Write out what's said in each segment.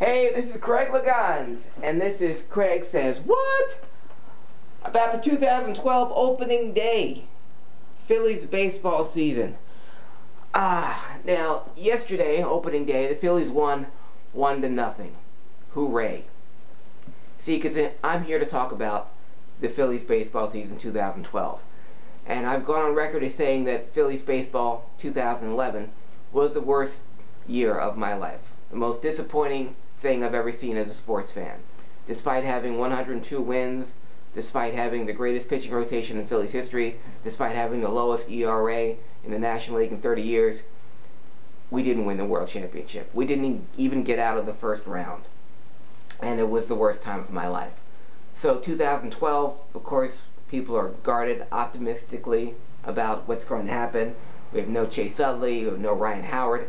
Hey, this is Craig Liggeons, and this is Craig Says What? About the 2012 opening day, Phillies baseball season. Now, yesterday, opening day, the Phillies won 1-0. Hooray. See, because I'm here to talk about the Phillies baseball season 2012. And I've gone on record as saying that Phillies baseball 2011 was the worst year of my life. The most disappointing thing I've ever seen as a sports fan. Despite having 102 wins, despite having the greatest pitching rotation in Phillies history, despite having the lowest ERA in the National League in 30 years, we didn't win the World Championship. We didn't even get out of the first round. And it was the worst time of my life. So 2012, of course, people are guarded optimistically about what's going to happen. We have no Chase Utley, we have no Ryan Howard.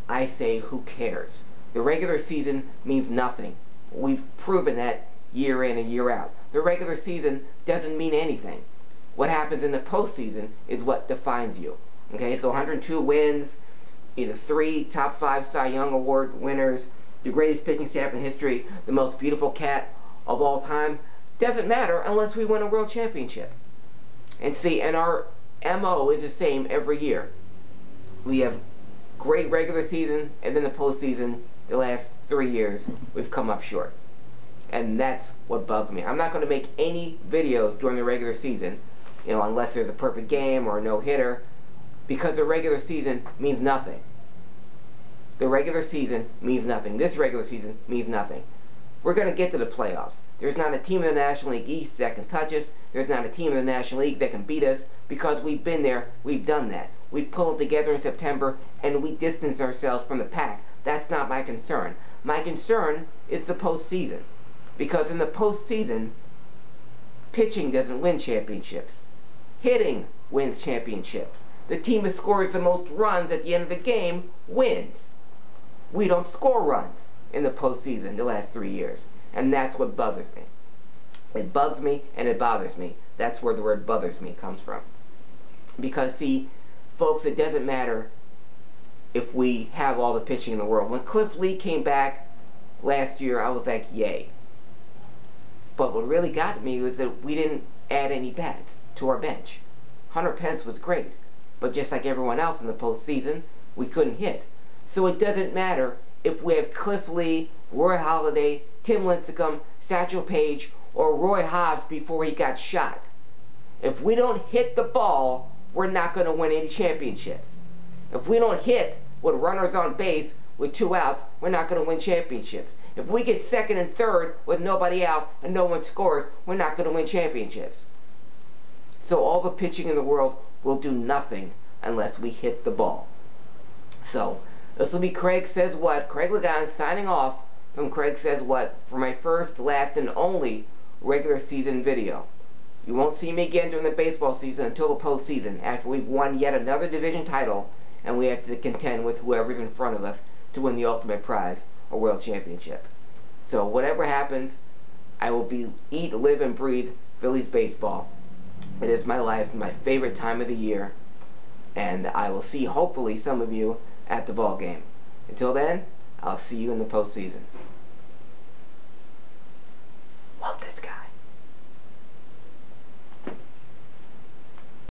I say, who cares? The regular season means nothing. We've proven that year in and year out. The regular season doesn't mean anything. What happens in the postseason is what defines you. Okay, so 102 wins, 3 top 5 Cy Young Award winners, the greatest pitching staff in history, the most beautiful cat of all time, doesn't matter unless we win a world championship. And see, and our MO is the same every year. We have great regular season, and then the postseason, the last 3 years, we've come up short. And that's what bugs me. I'm not going to make any videos during the regular season, unless there's a perfect game or a no-hitter, because the regular season means nothing. The regular season means nothing. This regular season means nothing. We're going to get to the playoffs. There's not a team in the National League East that can touch us. There's not a team in the National League that can beat us, because we've been there, we've done that. We pulled together in September, and we distance ourselves from the pack. That's not my concern. My concern is the postseason. Because in the postseason, pitching doesn't win championships. Hitting wins championships. The team that scores the most runs at the end of the game wins. We don't score runs in the postseason the last 3 years. And that's what bothers me. It bugs me and it bothers me. That's where the word bothers me comes from. Because, see, folks, it doesn't matter if we have all the pitching in the world. When Cliff Lee came back last year, I was like, yay. But what really got me was that we didn't add any bats to our bench. Hunter Pence was great, but just like everyone else in the postseason, we couldn't hit. So it doesn't matter if we have Cliff Lee, Roy Halladay, Tim Lincecum, Satchel Paige, or Roy Hobbs before he got shot. If we don't hit the ball, we're not going to win any championships. If we don't hit with runners on base with 2 outs, we're not going to win championships. If we get second and third with nobody out and no one scores, we're not going to win championships. So all the pitching in the world will do nothing unless we hit the ball. So this will be Craig Says What. Craig Liggeons signing off from Craig Says What for my first, last, and only regular season video. You won't see me again during the baseball season until the postseason, after we've won yet another division title and we have to contend with whoever's in front of us to win the ultimate prize, a world championship. So whatever happens, I will eat, live, and breathe Phillies baseball. It is my life, my favorite time of the year, and I will see, hopefully, some of you at the ball game. Until then, I'll see you in the postseason.